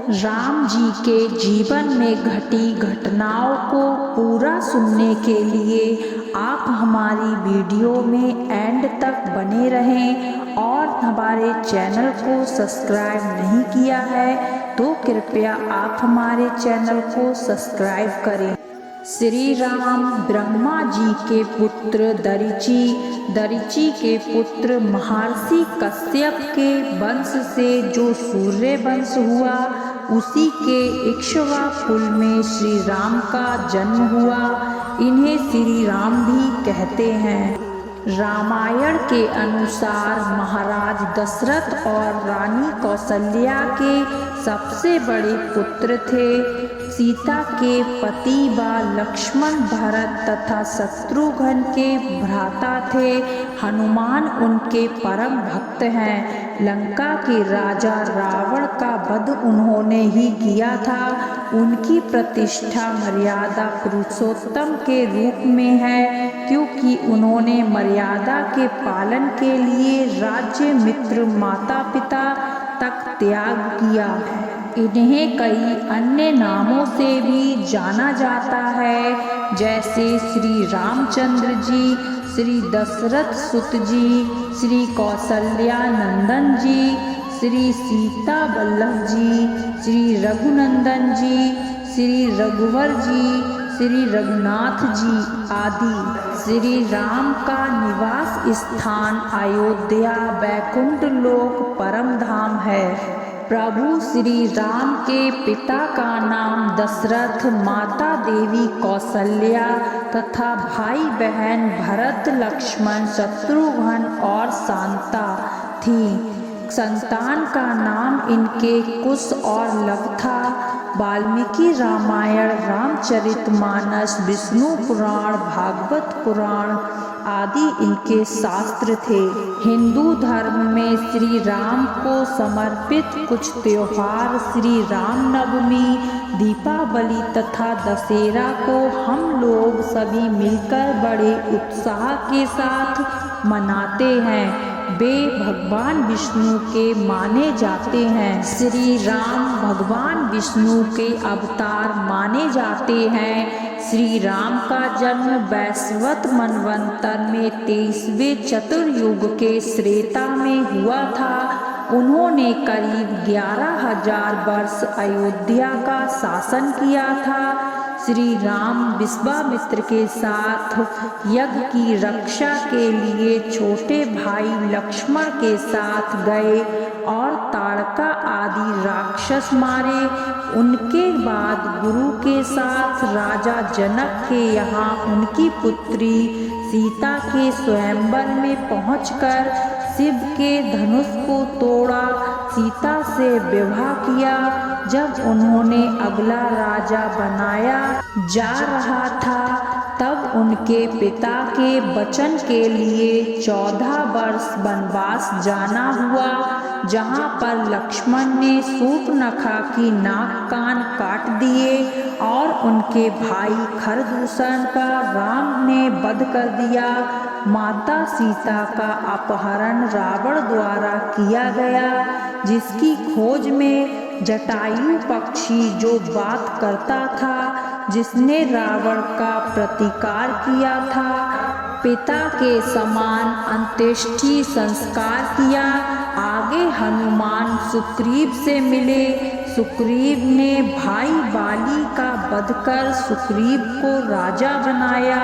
राम जी के जीवन में घटी घटनाओं को पूरा सुनने के लिए आप हमारी वीडियो में एंड तक बने रहें और हमारे चैनल को सब्सक्राइब नहीं किया है तो कृपया आप हमारे चैनल को सब्सक्राइब करें। श्री राम ब्रह्मा जी के पुत्र दरिची के पुत्र महर्षि कश्यप के वंश से जो सूर्य वंश हुआ उसी के इक्ष्वाकु कुल में श्री राम का जन्म हुआ। इन्हें श्री राम भी कहते हैं। रामायण के अनुसार महाराज दशरथ और रानी कौशल्या के सबसे बड़े पुत्र थे। सीता के पति व लक्ष्मण भरत तथा शत्रुघ्न के भ्राता थे। हनुमान उनके परम भक्त हैं। लंका के राजा रावण का वध उन्होंने ही किया था। उनकी प्रतिष्ठा मर्यादा पुरुषोत्तम के रूप में है क्योंकि उन्होंने मर्यादा के पालन के लिए राज्य मित्र माता पिता तक त्याग किया। इन्हें कई अन्य नामों से भी जाना जाता है जैसे श्री रामचंद्र जी, श्री दशरथ सुत जी, श्री कौशल्या नंदन जी, श्री सीता वल्लभ जी, श्री रघुनंदन जी, श्री रघुवर जी, श्री रघुनाथ जी आदि। श्री राम का निवास स्थान अयोध्या वैकुंठ लोक परम धाम है। प्रभु श्री राम के पिता का नाम दशरथ, माता देवी कौशल्या तथा भाई बहन भरत, लक्ष्मण, शत्रुघ्न और शांता थी। संतान का नाम इनके कुश और लव था। वाल्मीकि रामायण, रामचरितमानस, विष्णु पुराण, भागवत पुराण आदि इनके शास्त्र थे। हिंदू धर्म में श्री राम को समर्पित कुछ त्योहार श्री राम नवमी, दीपावली तथा दशहरा को हम लोग सभी मिलकर बड़े उत्साह के साथ मनाते हैं। वे भगवान विष्णु के माने जाते हैं। श्री राम भगवान विष्णु के अवतार माने जाते हैं। श्री राम का जन्म वैवस्वत मनवंतर में 23वें चतुर्युग के त्रेता में हुआ था। उन्होंने करीब 11,000 वर्ष अयोध्या का शासन किया था। श्री राम विश्वामित्र के साथ यज्ञ की रक्षा के लिए छोटे भाई लक्ष्मण के साथ गए और ताड़का आदि राक्षस मारे। उनके बाद गुरु के साथ राजा जनक के यहाँ उनकी पुत्री सीता के स्वयंवर में पहुंचकर शिव के धनुष को तोड़ा, सीता से विवाह किया। जब उन्होंने अगला राजा बनाया जा रहा था तब उनके पिता के वचन के लिए 14 वर्ष वनवास जाना हुआ, जहाँ पर लक्ष्मण ने शूर्पणखा की नाक कान काट दिए और उनके भाई खरदूषण का राम ने वध कर दिया। माता सीता का अपहरण रावण द्वारा किया गया, जिसकी खोज में जटायु पक्षी जो बात करता था, जिसने रावण का प्रतिकार किया था, पिता के समान अंत्येष्टि संस्कार किया। आगे हनुमान सुग्रीव से मिले। सुग्रीव ने भाई बाली का वध कर सुग्रीव को राजा बनाया।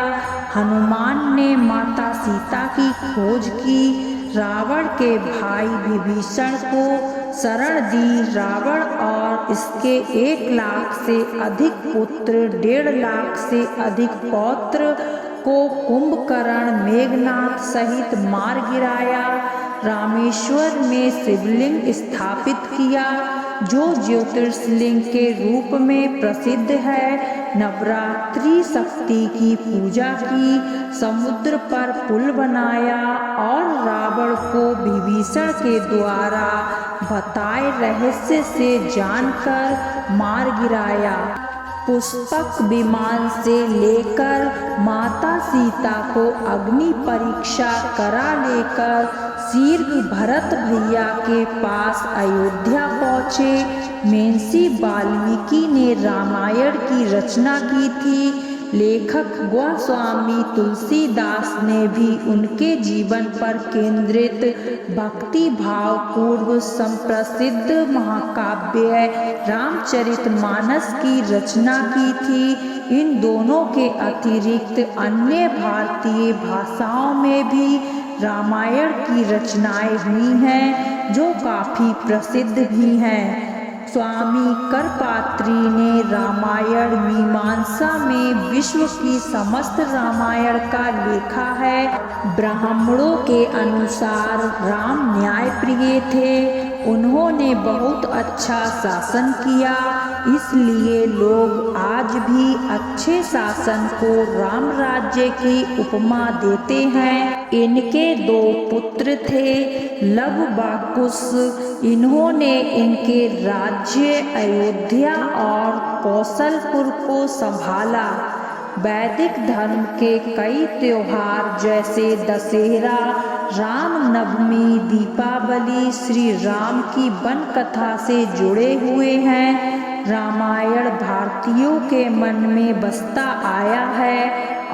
हनुमान ने माता सीता की खोज की। रावण के भाई विभीषण को शरण दी। रावण और इसके 1 लाख से अधिक पुत्र, 1.5 लाख से अधिक पौत्र को कुंभकर्ण, मेघनाथ सहित मार गिराया। रामेश्वर में शिवलिंग स्थापित किया जो ज्योतिर्लिंग के रूप में प्रसिद्ध है। नवरात्रि शक्ति की पूजा की। समुद्र पर पुल बनाया और रावण को विभीषण के द्वारा बताए रहस्य से जानकर मार गिराया। पुष्पक विमान से लेकर माता सीता को अग्नि परीक्षा करा लेकर शीघ्र भरत भैया के पास अयोध्या पहुँचे। महर्षि वाल्मीकि ने रामायण की रचना की थी। लेखक गोस्वामी तुलसीदास ने भी उनके जीवन पर केंद्रित भक्ति भाव पूर्व संप्रसिद्ध महाकाव्य रामचरितमानस की रचना की थी। इन दोनों के अतिरिक्त अन्य भारतीय भाषाओं में भी रामायण की रचनाएं हुई हैं, जो काफ़ी प्रसिद्ध भी हैं। स्वामी करपात्री ने रामायण मीमांसा में विश्व की समस्त रामायण का लेखा है। ब्राह्मणों के अनुसार राम न्यायप्रिय थे। उन्होंने बहुत अच्छा शासन किया, इसलिए लोग आज भी अच्छे शासन को राम राज्य की उपमा देते हैं। इनके 2 पुत्र थे, लव बाकुस। इन्होंने इनके राज्य अयोध्या और कौशलपुर को संभाला। वैदिक धर्म के कई त्योहार जैसे दशहरा, रामनवमी, दीपावली श्री राम की वन कथा से जुड़े हुए हैं। रामायण भारतीयों के मन में बसता आया है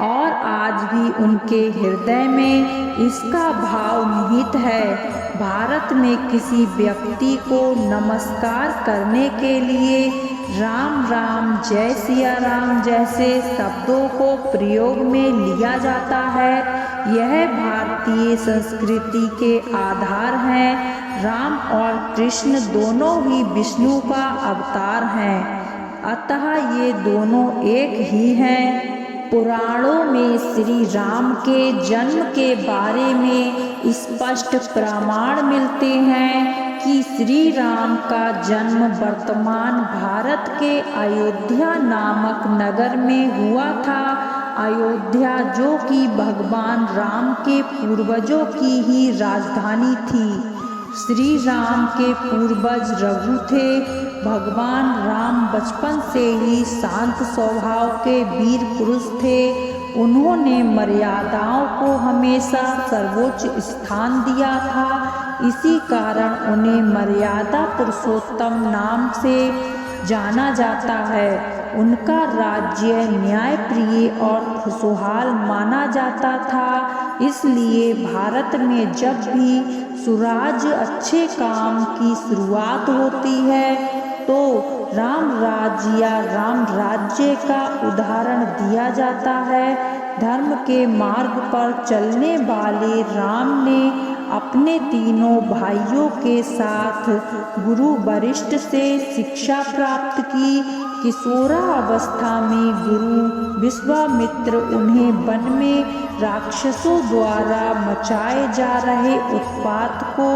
और आज भी उनके हृदय में इसका भाव निहित है। भारत में किसी व्यक्ति को नमस्कार करने के लिए राम राम, जय सिया राम जैसे शब्दों को प्रयोग में लिया जाता है। यह भारतीय संस्कृति के आधार हैं। राम और कृष्ण दोनों ही विष्णु का अवतार हैं, अतः ये दोनों एक ही हैं। पुराणों में श्री राम के जन्म के बारे में स्पष्ट प्रमाण मिलते हैं कि श्री राम का जन्म वर्तमान भारत के अयोध्या नामक नगर में हुआ था। अयोध्या जो कि भगवान राम के पूर्वजों की ही राजधानी थी। श्री राम के पूर्वज रघु थे। भगवान राम बचपन से ही शांत स्वभाव के वीर पुरुष थे। उन्होंने मर्यादाओं को हमेशा सर्वोच्च स्थान दिया था। इसी कारण उन्हें मर्यादा पुरुषोत्तम नाम से जाना जाता है। उनका राज्य न्यायप्रिय और खुशहाल माना जाता था। इसलिए भारत में जब भी सुराज अच्छे काम की शुरुआत होती है तो राम राज्य या राम राज्य का उदाहरण दिया जाता है। धर्म के मार्ग पर चलने वाले राम ने अपने तीनों भाइयों के साथ गुरु वशिष्ठ से शिक्षा प्राप्त की। किशोरावस्था में गुरु विश्वामित्र उन्हें वन में राक्षसों द्वारा मचाए जा रहे उत्पात को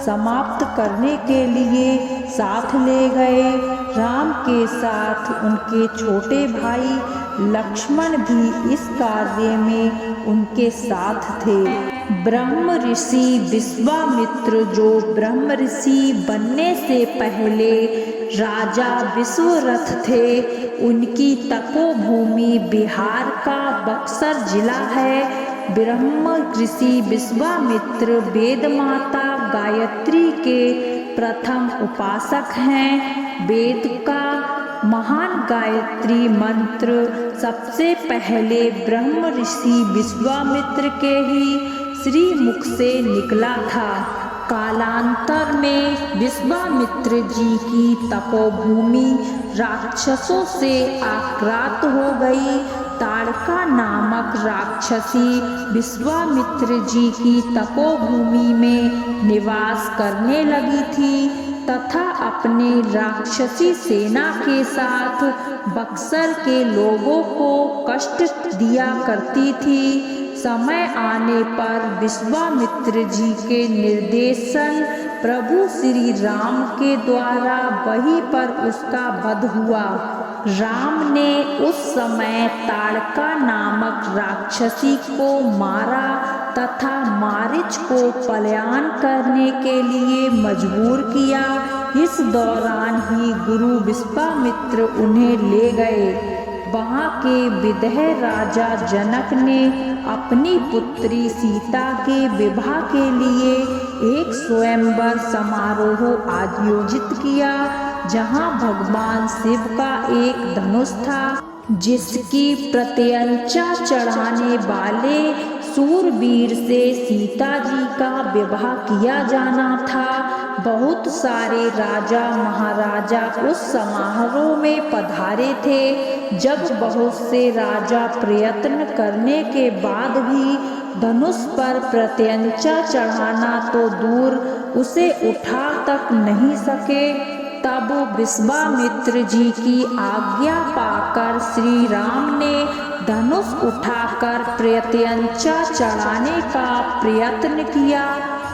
समाप्त करने के लिए साथ ले गए। राम के साथ उनके छोटे भाई लक्ष्मण भी इस कार्य में उनके साथ थे। ब्रह्म ऋषि विश्वामित्र, जो ब्रह्म ऋषि बनने से पहले राजा विश्वरथ थे, उनकी तपोभूमि बिहार का बक्सर जिला है। ब्रह्म ऋषि विश्वामित्र वेद माता गायत्री के प्रथम उपासक हैं। वेद का महान गायत्री मंत्र सबसे पहले ब्रह्म ऋषि विश्वामित्र के ही श्री मुख से निकला था। कालांतर में विश्वामित्र जी की तपोभूमि राक्षसों से आक्रांत हो गई। ताड़का नामक राक्षसी विश्वामित्र जी की तपोभूमि में निवास करने लगी थी तथा अपने राक्षसी सेना के साथ बक्सर के लोगों को कष्ट दिया करती थी। समय आने पर विश्वामित्र जी के निर्देशन प्रभु श्री राम के द्वारा वहीं पर उसका वध हुआ। राम ने उस समय ताड़का नामक राक्षसी को मारा तथा मारीच को पलायन करने के लिए मजबूर किया। इस दौरान ही गुरु विश्वामित्र उन्हें ले गए। वहाँ के विदेह राजा जनक ने अपनी पुत्री सीता के विवाह के लिए एक स्वयंवर समारोह आयोजित किया, जहाँ भगवान शिव का एक धनुष था, जिसकी प्रत्यंचा चढ़ाने वाले सूरवीर से सीता जी का विवाह किया जाना था। बहुत सारे राजा महाराजा उस समारोह में पधारे थे। जब बहुत से राजा प्रयत्न करने के बाद भी धनुष पर प्रत्यंचा चढ़ाना तो दूर, उसे उठा तक नहीं सके, तब विश्वामित्र जी की आज्ञा पाकर श्री राम ने धनुष उठाकर प्रत्यंचा चढ़ाने का प्रयत्न किया।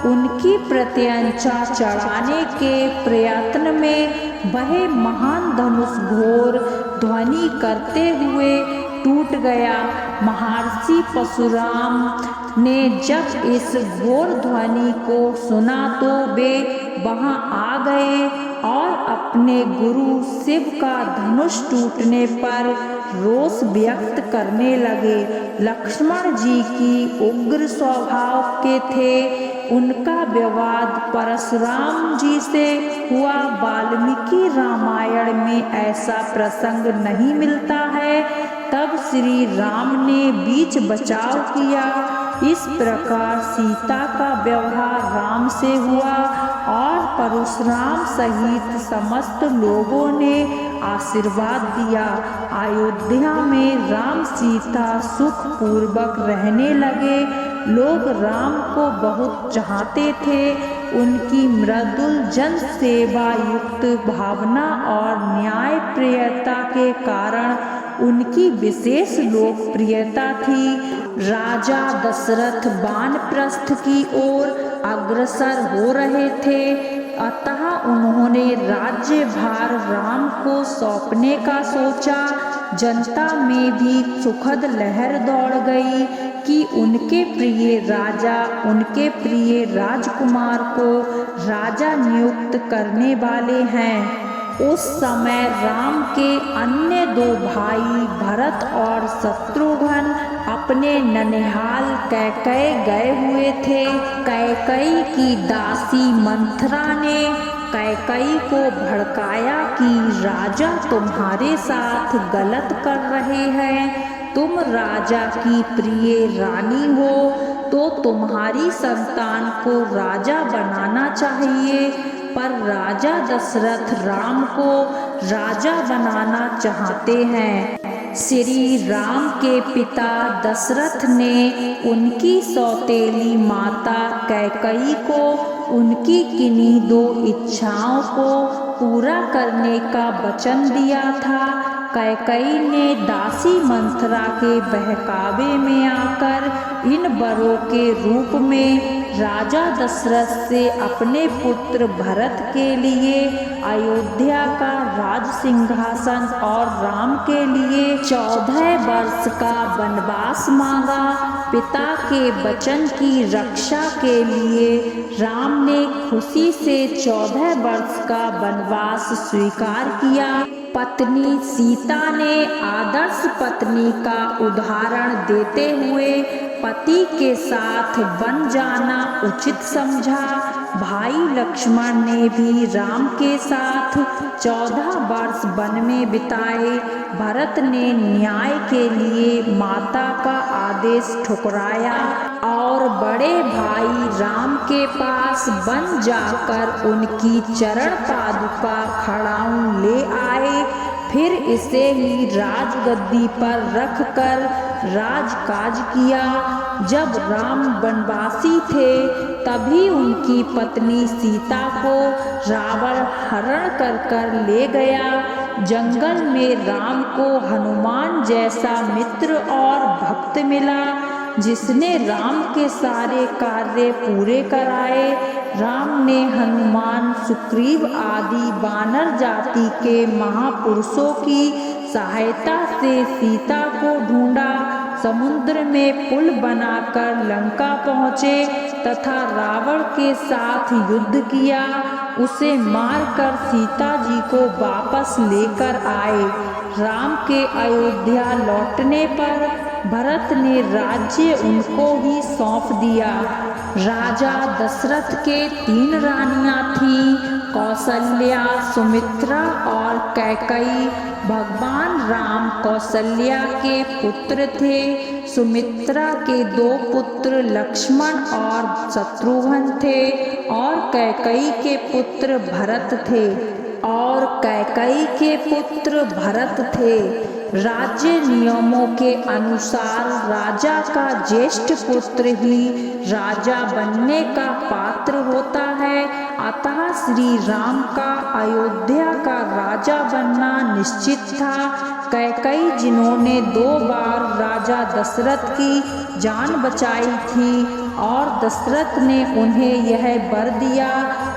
उनकी प्रत्यंचा चढ़ाने के प्रयत्न में वह महान धनुष घोर ध्वनि करते हुए टूट गया। महर्षि परशुराम ने जब इस घोर ध्वनि को सुना तो वे वहां आ गए और अपने गुरु शिव का धनुष टूटने पर रोष व्यक्त करने लगे। लक्ष्मण जी की उग्र स्वभाव के थे। उनका विवाद परशुराम जी से हुआ। वाल्मीकि रामायण में ऐसा प्रसंग नहीं मिलता है। तब श्री राम ने बीच बचाव किया। इस प्रकार सीता का विवाह राम से हुआ और परशुराम सहित समस्त लोगों ने आशीर्वाद दिया। अयोध्या में राम सीता सुख पूर्वक रहने लगे। लोग राम को बहुत चाहते थे। उनकी मृदुल जन सेवा युक्त भावना और न्यायप्रियता के कारण उनकी विशेष लोकप्रियता थी। राजा दशरथ वानप्रस्थ की ओर अग्रसर हो रहे थे, अतः उन्होंने राज्यभार राम को सौंपने का सोचा। जनता में भी सुखद लहर दौड़ गई कि उनके प्रिय राजा उनके प्रिय राजकुमार को राजा नियुक्त करने वाले हैं। उस समय राम के अन्य दो भाई भरत और शत्रुघ्न अपने ननिहाल कैकय गए हुए थे। कैकई की दासी मंथरा ने कैकई को भड़काया कि राजा तुम्हारे साथ गलत कर रहे हैं। तुम राजा की प्रिय रानी हो तो तुम्हारी संतान को राजा बनाना चाहिए, पर राजा दशरथ राम को राजा बनाना चाहते हैं। श्री राम के पिता दशरथ ने उनकी सौतेली माता कैकई को उनकी किन्हीं दो इच्छाओं को पूरा करने का वचन दिया था। कैकई ने दासी मंथरा के बहकावे में आकर इन वरों के रूप में राजा दशरथ से अपने पुत्र भरत के लिए अयोध्या का राज सिंहासन और राम के लिए 14 वर्ष का वनवास मांगा। पिता के वचन की रक्षा के लिए राम ने खुशी से 14 वर्ष का वनवास स्वीकार किया। पत्नी सीता ने आदर्श पत्नी का उदाहरण देते हुए पति के साथ वन जाना उचित समझा। भाई लक्ष्मण ने भी राम के साथ 14 वर्ष वन में बिताए। भरत ने न्याय के लिए माता का आदेश ठुकराया और बड़े भाई राम के पास वन जाकर उनकी चरण पादुका खड़ाऊं ले आए। फिर इसे ही राजगद्दी पर रखकर राजकाज किया। जब राम वनवासी थे तभी उनकी पत्नी सीता को रावण हरण कर ले गया। जंगल में राम को हनुमान जैसा मित्र और भक्त मिला, जिसने राम के सारे कार्य पूरे कराए। राम ने हनुमान, सुग्रीव आदि वानर जाति के महापुरुषों की सहायता से सीता को ढूंढा। समुद्र में पुल बनाकर लंका पहुँचे तथा रावण के साथ युद्ध किया। उसे मारकर सीता जी को वापस लेकर आए। राम के अयोध्या लौटने पर भरत ने राज्य उनको ही सौंप दिया। राजा दशरथ के 3 रानियां थीं, कौसल्या, सुमित्रा और कैकई। भगवान राम कौसल्या के पुत्र थे। सुमित्रा के 2 पुत्र लक्ष्मण और शत्रुघ्न थे और कैकई के पुत्र भरत थे। राज्य नियमों के अनुसार राजा का ज्येष्ठ पुत्र ही राजा बनने का पात्र होता है। अतः श्री राम का अयोध्या का राजा बनना निश्चित था। कैकई, जिन्होंने 2 बार राजा दशरथ की जान बचाई थी और दशरथ ने उन्हें यह वर दिया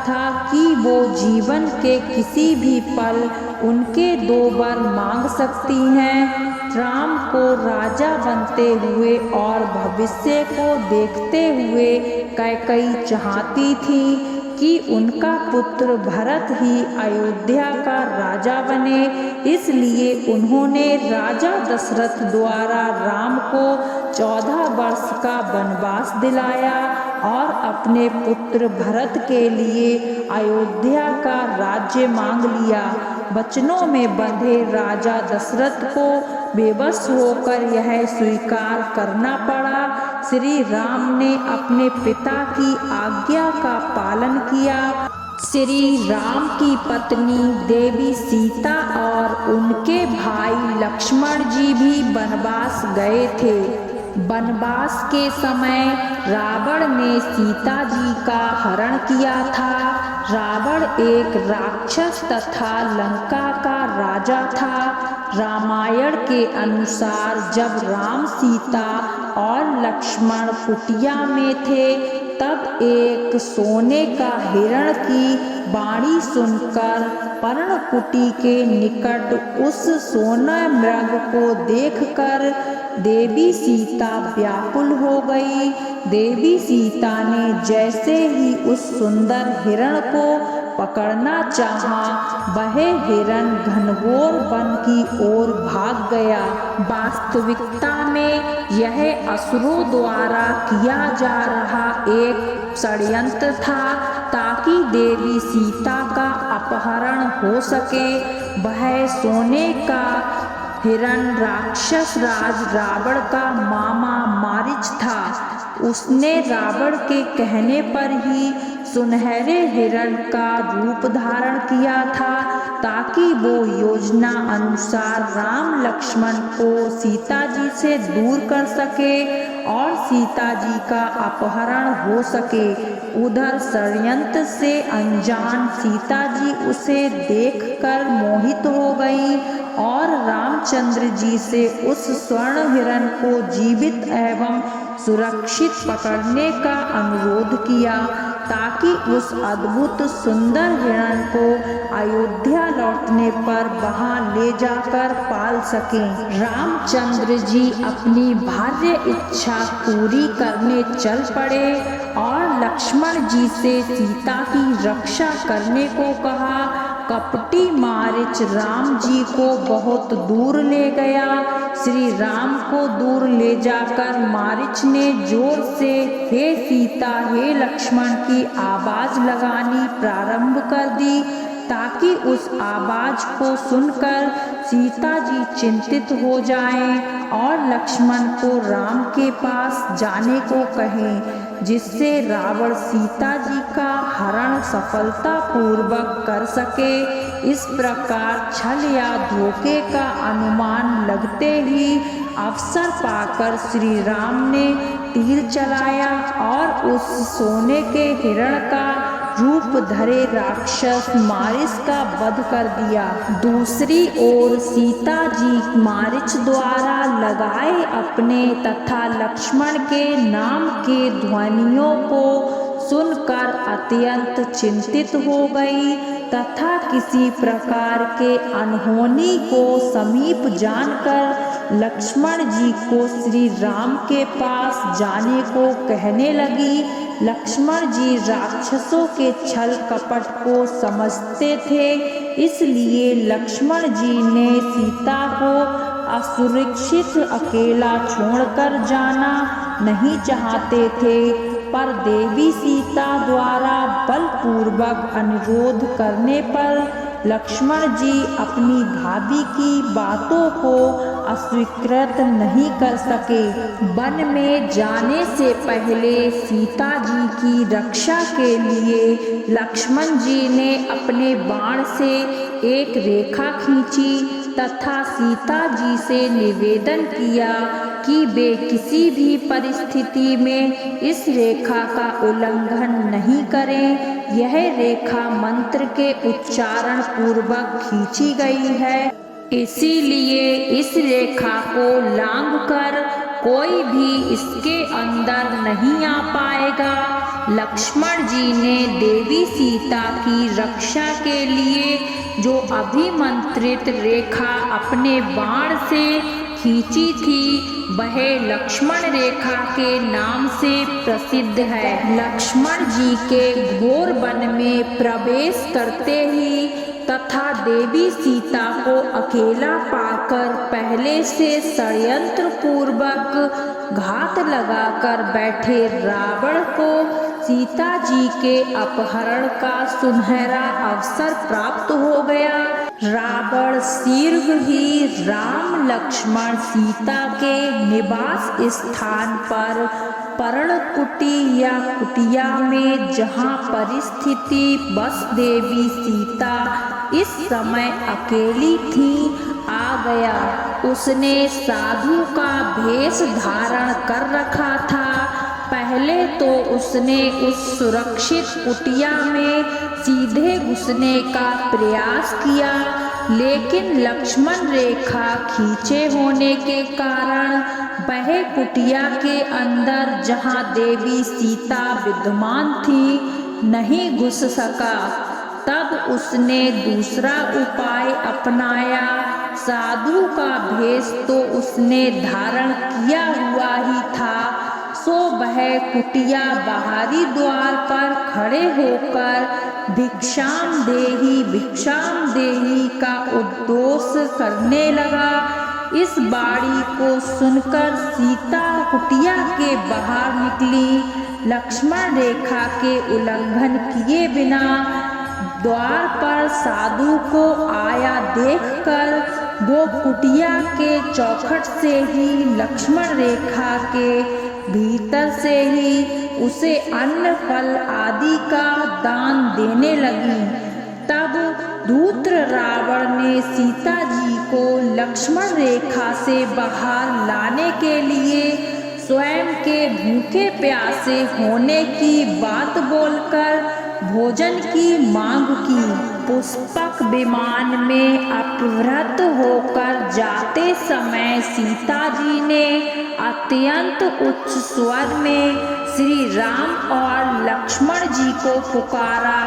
था कि वो जीवन के किसी भी पल उनके 2 वर मांग सकती हैं। राम को राजा बनते हुए और भविष्य को देखते हुए कैकई चाहती थी कि उनका पुत्र भरत ही अयोध्या का राजा बने। इसलिए उन्होंने राजा दशरथ द्वारा राम को 14 वर्ष का वनवास दिलाया और अपने पुत्र भरत के लिए अयोध्या का राज्य मांग लिया। वचनों में बंधे राजा दशरथ को बेबस होकर यह स्वीकार करना पड़ा। श्री राम ने अपने पिता की आज्ञा का पालन किया। श्री राम की पत्नी देवी सीता और उनके भाई लक्ष्मण जी भी वनवास गए थे। वनवास के समय रावण ने सीता जी का हरण किया था। रावण एक राक्षस तथा लंका का राजा था। रामायण के अनुसार जब राम, सीता और लक्ष्मण कुटिया में थे तब एक सोने का हिरण की वाणी सुनकर पर्णकुटी के निकट उस सोना मृग को देखकर देवी सीता व्याकुल हो गई। देवी सीता ने जैसे ही उस सुंदर हिरण को पकड़ना चाहा, वह हिरण घनघोर वन की ओर भाग गया। वास्तविकता में यह असुरों द्वारा किया जा रहा एक षड्यंत्र था ताकि देवी सीता का अपहरण हो सके। वह सोने का हिरण राक्षस राज रावण का मामा मारीच था। उसने रावण के कहने पर ही सुनहरे हिरण का रूप धारण किया था ताकि वो योजना अनुसार राम लक्ष्मण को सीता जी से दूर कर सके और सीता जी का अपहरण हो सके। उधर षड्यंत्र से अनजान सीता जी उसे देखकर मोहित हो गई और रामचंद्र जी से उस स्वर्ण हिरण को जीवित एवं सुरक्षित पकड़ने का अनुरोध किया ताकि उस अद्भुत सुंदर हिरण को अयोध्या लौटने पर वहां ले जाकर पाल सकें। रामचंद्र जी अपनी भार्य इच्छा पूरी करने चल पड़े और लक्ष्मण जी से सीता की रक्षा करने को कहा। कपटी मारीच राम जी को बहुत दूर ले गया। श्री राम को दूर ले जाकर मारीच ने जोर से हे सीता, हे लक्ष्मण की आवाज लगानी प्रारंभ कर दी ताकि उस आवाज को सुनकर सीता जी चिंतित हो जाएं और लक्ष्मण को राम के पास जाने को कहें, जिससे रावण सीता जी का हरण सफलतापूर्वक कर सके। इस प्रकार छल या धोखे का अनुमान लगते ही अवसर पाकर श्री राम ने तीर चलाया और उस सोने के हिरण का रूप धरे राक्षस मारीच का वध कर दिया। दूसरी ओर सीता जी मारीच द्वारा लगाए अपने तथा लक्ष्मण के नाम के ध्वनियों को सुनकर अत्यंत चिंतित हो गई। तथा किसी प्रकार के अनहोनी को समीप जानकर लक्ष्मण जी को श्री राम के पास जाने को कहने लगी। लक्ष्मण जी राक्षसों के छल कपट को समझते थे, इसलिए लक्ष्मण जी ने सीता को असुरक्षित अकेला छोड़कर जाना नहीं चाहते थे, पर देवी सीता द्वारा बलपूर्वक अनुरोध करने पर लक्ष्मण जी अपनी भाभी की बातों को अस्वीकृत नहीं कर सके। वन में जाने से पहले सीता जी की रक्षा के लिए लक्ष्मण जी ने अपने बाण से एक रेखा खींची तथा सीता जी से निवेदन किया कि वे किसी भी परिस्थिति में इस रेखा का उल्लंघन नहीं करें। यह रेखा मंत्र के उच्चारण पूर्वक खींची गई है, इसीलिए इस रेखा को लांघकर कोई भी इसके अंदर नहीं आ पाएगा। लक्ष्मण जी ने देवी सीता की रक्षा के लिए जो अभिमंत्रित रेखा अपने बाण से खींची थी, वह लक्ष्मण रेखा के नाम से प्रसिद्ध है। लक्ष्मण जी के घोर वन में प्रवेश करते ही तथा देवी सीता को अकेला पाकर पहले से षड्यंत्र पूर्वक घात लगाकर बैठे रावण को सीता जी के अपहरण का सुनहरा अवसर प्राप्त हो गया। रावण शीघ्र ही राम लक्ष्मण सीता के निवास स्थान पर पर्णकुटी या कुटिया में, जहाँ परिस्थिति बस देवी सीता इस समय अकेली थी, आ गया। उसने साधु का भेष धारण कर रखा था। पहले तो उसने उस सुरक्षित कुटिया में सीधे घुसने का प्रयास किया, लेकिन लक्ष्मण रेखा खींचे होने के कारण वह कुटिया के अंदर, जहां देवी सीता विद्यमान थी, नहीं घुस सका। तब उसने दूसरा उपाय अपनाया। साधु का भेष तो उसने धारण किया हुआ ही था, सो वह कुटिया बाहरी द्वार पर खड़े होकर भिक्षाम देही का उद्घोष करने लगा। इस बाणी को सुनकर सीता कुटिया के बाहर निकली। लक्ष्मण रेखा के उल्लंघन किए बिना द्वार पर साधु को आया देखकर वो कुटिया के चौखट से ही लक्ष्मण रेखा के भीतर से ही उसे अन्न फल आदि का दान देने लगी। तब धूर्त रावण ने सीता जी को लक्ष्मण रेखा से बाहर लाने के लिए स्वयं के भूखे प्यासे होने की बात बोलकर भोजन की मांग की। पुष्पक विमान में अपहृत होकर जाते समय सीता जी ने अत्यंत उच्च स्वर में श्री राम और लक्ष्मण जी को पुकारा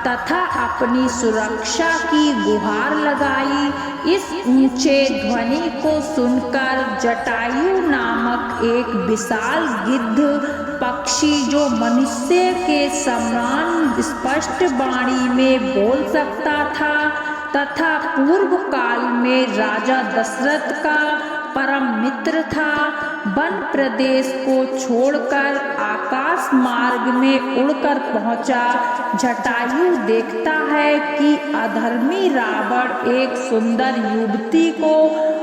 तथा अपनी सुरक्षा की गुहार लगाई। इस ऊंचे ध्वनि को सुनकर जटायु नामक एक विशाल गिद्ध पक्षी, जो मनुष्य के समान स्पष्ट वाणी में बोल सकता था तथा पूर्व काल में राजा दशरथ का परम मित्र था, वन प्रदेश को छोड़कर आकाश मार्ग में उड़कर पहुंचा। जटायु देखता है कि अधर्मी रावण एक सुंदर युवती को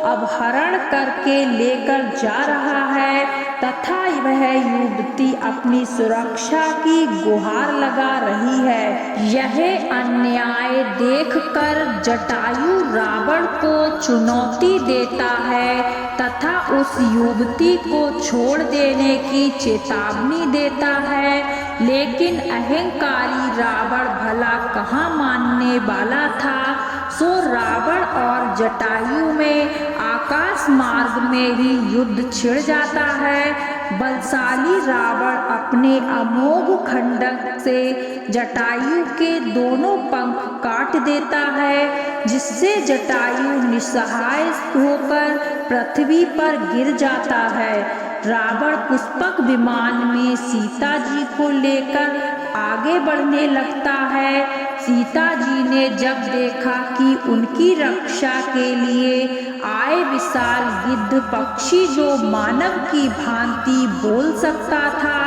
अपहरण करके लेकर जा रहा है तथा वह युवती अपनी सुरक्षा की गुहार लगा रही है। यह अन्याय देखकर जटायु रावण को चुनौती देता है तथा उस युवती को छोड़ देने की चेतावनी देता है, लेकिन अहंकारी रावण भला कहाँ मानने वाला था। सो रावण और जटायु में आकाश मार्ग में ही युद्ध छिड़ जाता है। बलशाली रावण अपने अमोघ खंडक से जटायु के दोनों पंख काट देता है, जिससे जटायु निस्सहाय होकर पृथ्वी पर गिर जाता है। रावण पुष्पक विमान में सीता जी को लेकर आगे बढ़ने लगता है। सीता जी ने जब देखा कि उनकी रक्षा के लिए आए विशाल गिद्ध पक्षी जो मानव की भांति बोल सकता था,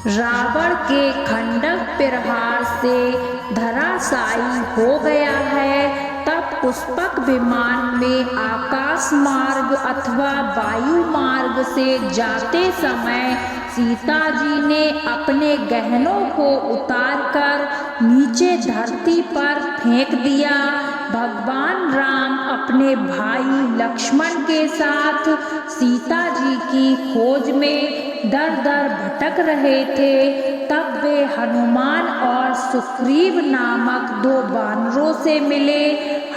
रावण के खंडक प्रहार से धराशायी हो गया है, तब पुष्पक विमान में आकाश मार्ग अथवा वायु मार्ग से जाते समय सीता जी ने अपने गहनों को उतारकर नीचे धरती पर फेंक दिया। भगवान राम अपने भाई लक्ष्मण के साथ सीता जी की खोज में दर दर भटक रहे थे, तब वे हनुमान और सुग्रीव नामक दो वानरों से मिले।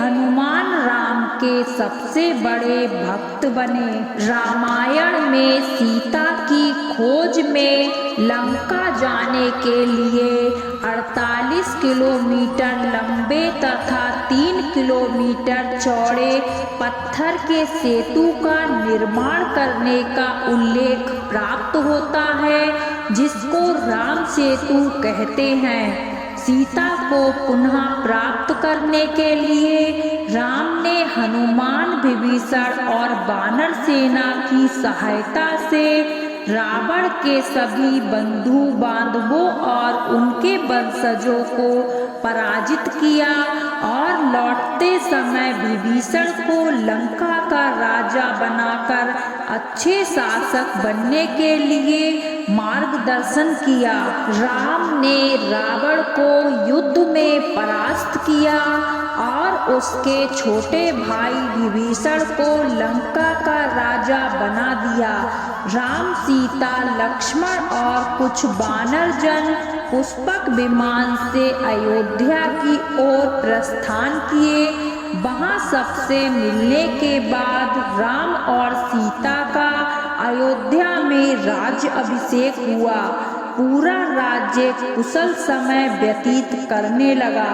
हनुमान राम के सबसे बड़े भक्त बने। रामायण में सीता की खोज में लंका जाने के लिए 48 किलोमीटर लंबे तथा 3 किलोमीटर चौड़े पत्थर के सेतु का निर्माण करने का उल्लेख प्राप्त होता है, जिसको राम सेतु कहते हैं। सीता को पुनः प्राप्त करने के लिए राम ने हनुमान, विभीषण और वानर सेना की सहायता से रावण के सभी बंधु बांधवों और उनके वंशजों को पराजित किया और लौटते समय विभीषण को लंका का राजा बनाकर अच्छे शासक बनने के लिए मार्गदर्शन किया। राम ने रावण को युद्ध में परास्त किया और उसके छोटे भाई विभीषण को लंका का राजा बना दिया। राम, सीता, लक्ष्मण और कुछ वानर जन पुष्पक विमान से अयोध्या की ओर प्रस्थान किए। वहां सबसे मिलने के बाद राम और सीता का अयोध्या में राज्य अभिषेक हुआ। पूरा राज्य कुशल समय व्यतीत करने लगा।